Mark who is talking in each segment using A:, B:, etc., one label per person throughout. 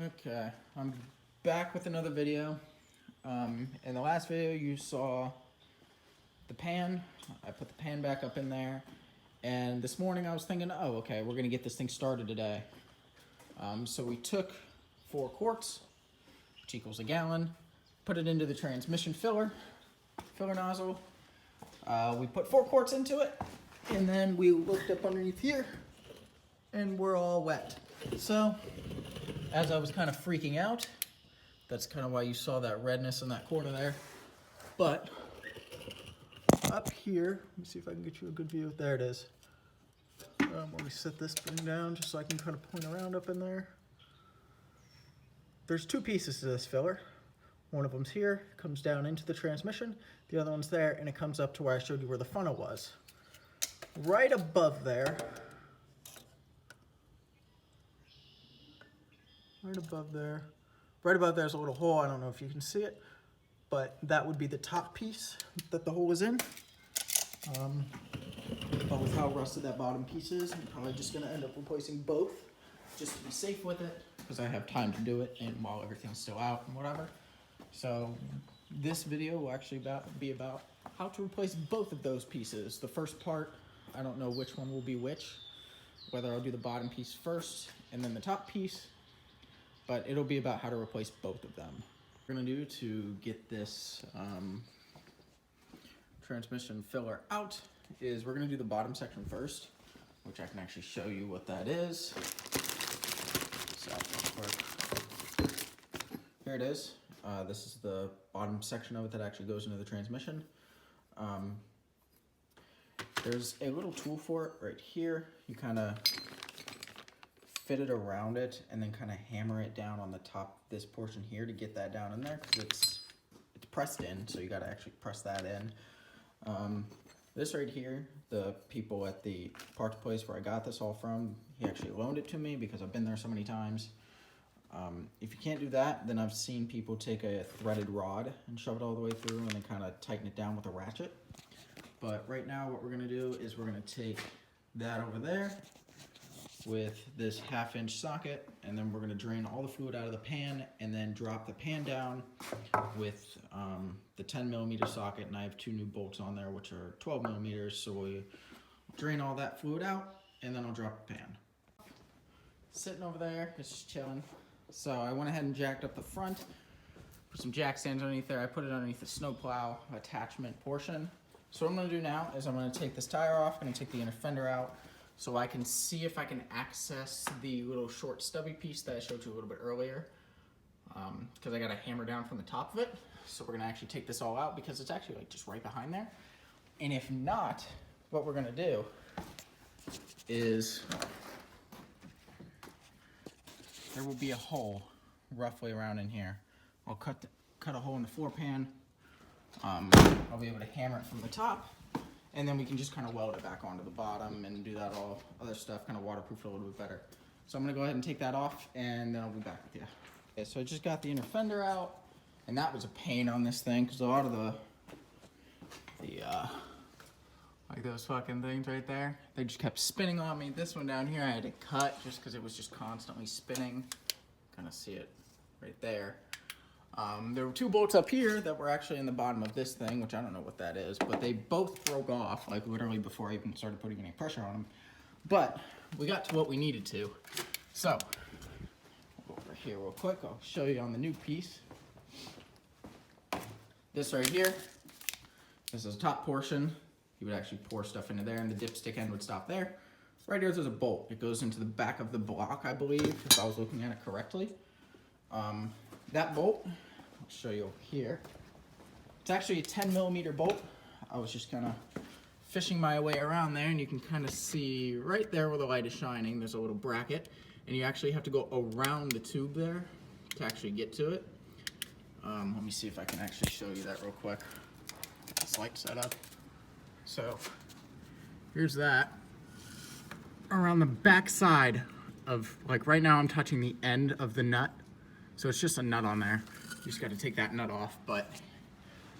A: Okay, I'm back with another video. In the last video you saw the pan. I put the pan back up in there, and this morning I was thinking, oh okay, we're gonna get this thing started today. So we took 4 quarts, which equals a gallon, put it into the transmission filler nozzle. We put 4 quarts into it, and then we looked up underneath here, and we're all wet. So as I was kind of freaking out, that's kind of why you saw that redness in that corner there. But up here, let me see if I can get you a good view. There it is. Let me set this thing down just so I can kind of point around up in there. There's 2 pieces to this filler. One of them's here, comes down into the transmission. The other one's there, and it comes up to where I showed you where the funnel was. Right above there, right above there's a little hole. I don't know if you can see it, but that would be the top piece that the hole is in. But with how rusted that bottom piece is, I'm probably just gonna end up replacing both just to be safe with it, because I have time to do it and while everything's still out and whatever. So this video will actually be about how to replace both of those pieces. The first part, I don't know which one will be which, whether I'll do the bottom piece first and then the top piece, but it'll be about how to replace both of them. What we're gonna do to get this transmission filler out is we're gonna do the bottom section first, which I can actually show you what that is. So, here it is. This is the bottom section of it that actually goes into the transmission. There's a little tool for it right here. You kind of fit it around it and then kind of hammer it down on the top, this portion here, to get that down in there, because it's pressed in, so you got to actually press that in. This right here, the people at the parts place where I got this all from, he actually loaned it to me because I've been there so many times. If you can't do that, then I've seen people take a threaded rod and shove it all the way through and then kind of tighten it down with a ratchet. But right now what we're going to do is we're going to take that over there with this 1/2-inch socket, and then we're going to drain all the fluid out of the pan and then drop the pan down with the 10mm socket, and I have 2 new bolts on there which are 12mm, so we drain all that fluid out and then I'll drop the pan. Sitting over there, it's just chilling. So I went ahead and jacked up the front, put some jack stands underneath there. I put it underneath the snowplow attachment portion. So what I'm going to do now is I'm going to take this tire off, I'm going to take the inner fender out so I can see if I can access the little short stubby piece that I showed you a little bit earlier, because I got to hammer down from the top of it. So we're going to actually take this all out because it's actually like just right behind there. And if not, what we're going to do is there will be a hole roughly around in here. I'll cut a hole in the floor pan. I'll be able to hammer it from the top, and then we can just kind of weld it back onto the bottom and do that all other stuff, kind of waterproof it a little bit better. So I'm gonna go ahead and take that off, and then I'll be back with you. Okay, so I just got the inner fender out, and that was a pain on this thing because a lot of the like those fucking things right there, they just kept spinning on me. This one down here I had to cut just because it was just constantly spinning. Kind of see it right there. There were 2 bolts up here that were actually in the bottom of this thing, which I don't know what that is, but they both broke off, like literally before I even started putting any pressure on them. But we got to what we needed to. So, we'll go over here real quick. I'll show you on the new piece. This right here, this is the top portion. You would actually pour stuff into there, and the dipstick end would stop there. Right here, there's a bolt. It goes into the back of the block, I believe, if I was looking at it correctly. That bolt, I'll show you over here. It's actually a 10mm bolt. I was just kind of fishing my way around there, and you can kind of see right there where the light is shining, there's a little bracket, and you actually have to go around the tube there to actually get to it. Let me see if I can actually show you that real quick. Get this light set up. So, here's that. Around the back side of, like right now I'm touching the end of the nut. So it's just a nut on there. You just got to take that nut off, but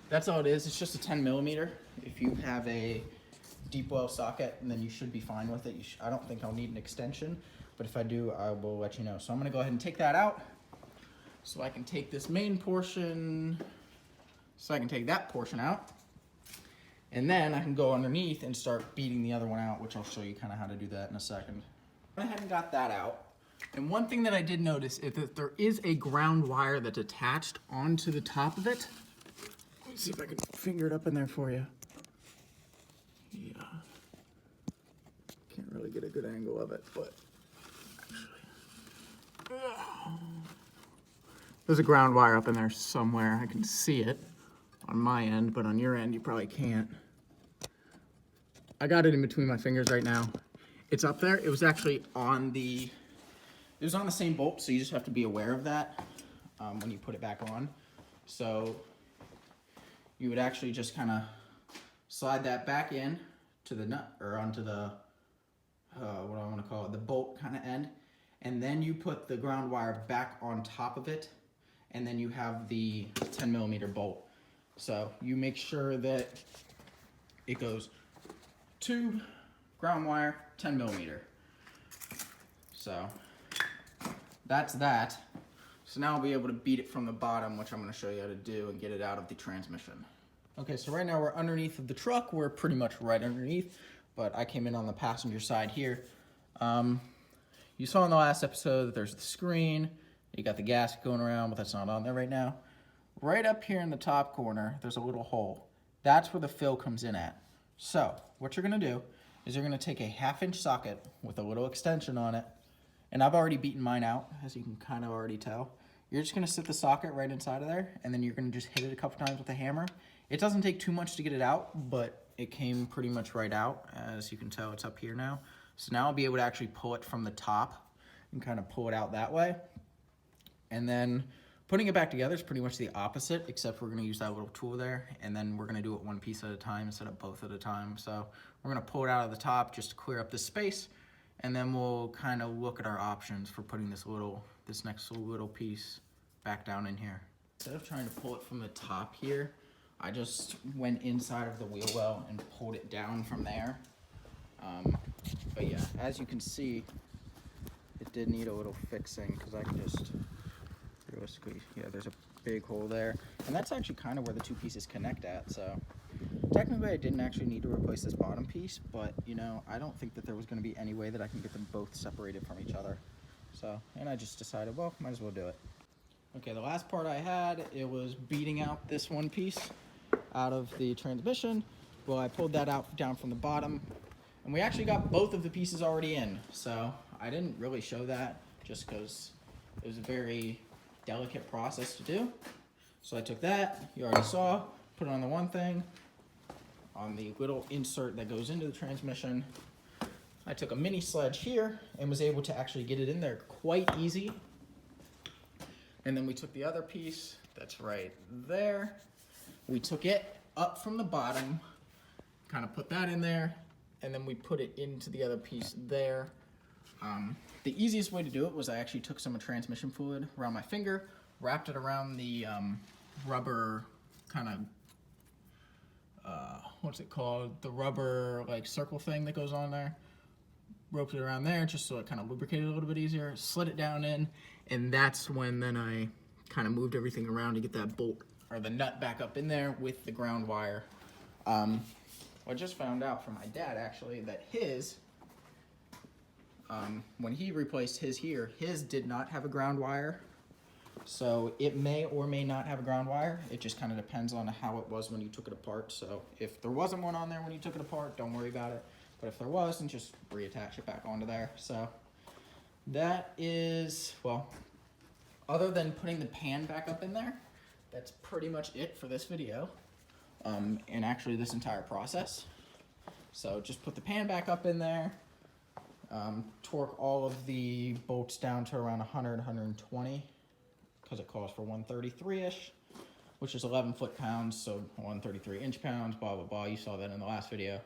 A: that's all it is. It's just a 10mm. If you have a deep well socket, then you should be fine with it. I don't think I'll need an extension, but if I do, I will let you know. So I'm gonna go ahead and take that out, so I can take this main portion, so I can take that portion out. And then I can go underneath and start beating the other one out, which I'll show you kind of how to do that in a second. I went ahead and got that out. And one thing that I did notice is that there is a ground wire that's attached onto the top of it. Let's see if I can finger it up in there for you. Yeah. Can't really get a good angle of it, but actually. There's a ground wire up in there somewhere. I can see it on my end, but on your end, you probably can't. I got it in between my fingers right now. It's up there. It was actually on the, it was on the same bolt, so you just have to be aware of that when you put it back on. So you would actually just kind of slide that back in to the nut, or onto the, what do I want to call it, the bolt kind of end. And then you put the ground wire back on top of it, and then you have the 10mm bolt. So you make sure that it goes to ground wire, 10mm. So that's that. So now I'll be able to beat it from the bottom, which I'm going to show you how to do and get it out of the transmission. Okay, so right now we're underneath of the truck. We're pretty much right underneath, but I came in on the passenger side here. You saw in the last episode that there's the screen, you got the gasket going around, but that's not on there right now. Right up here in the top corner, there's a little hole. That's where the fill comes in at. So what you're gonna do is you're gonna take a 1/2" socket with a little extension on it, and I've already beaten mine out, as you can kind of already tell. You're just gonna sit the socket right inside of there, and then you're gonna just hit it a couple times with a hammer. It doesn't take too much to get it out, but it came pretty much right out. As you can tell, it's up here now. So now I'll be able to actually pull it from the top and kind of pull it out that way. And then putting it back together is pretty much the opposite, except we're gonna use that little tool there, and then we're gonna do it one piece at a time instead of both at a time. So we're gonna pull it out of the top just to clear up the space, and then we'll kind of look at our options for putting this next little piece back down in here. Instead of trying to pull it from the top here, I just went inside of the wheel well and pulled it down from there. But yeah, as you can see, it did need a little fixing, because I can just realistically, yeah, there's a big hole there, and that's actually kind of where the two pieces connect at. So technically I didn't actually need to replace this bottom piece, but you know, I don't think that there was going to be any way that I can get them both separated from each other. So, and I just decided, well, might as well do it. Okay, the last part I had, it was beating out this one piece out of the transmission. Well, I pulled that out down from the bottom, and we actually got both of the pieces already in. So I didn't really show that just because it was a very delicate process to do. So I took that, you already saw, put it on the one thing, on the little insert that goes into the transmission. I took a mini sledge here and was able to actually get it in there quite easy. And then we took the other piece that's right there. We took it up from the bottom, kind of put that in there, and then we put it into the other piece there. The easiest way to do it was I actually took some transmission fluid around my finger, wrapped it around the rubber kind of, what's it called? The rubber like circle thing that goes on there. Roped it around there just so it kind of lubricated a little bit easier, slid it down in, and that's when then I kind of moved everything around to get that bolt or the nut back up in there with the ground wire. I just found out from my dad actually that his, when he replaced his here, his did not have a ground wire. So it may or may not have a ground wire. It just kind of depends on how it was when you took it apart. So if there wasn't one on there when you took it apart, don't worry about it. But if there was, then just reattach it back onto there. So that is, well, other than putting the pan back up in there, that's pretty much it for this video. And actually this entire process. So just put the pan back up in there, torque all of the bolts down to around 100, 120, because it calls for 133-ish, which is 11 foot-pounds, so 133 inch-pounds, blah, blah, blah. You saw that in the last video.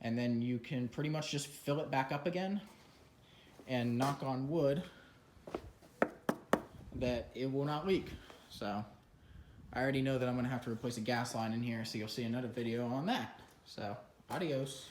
A: And then you can pretty much just fill it back up again and knock on wood that it will not leak. So I already know that I'm gonna have to replace a gas line in here, so you'll see another video on that. So adios.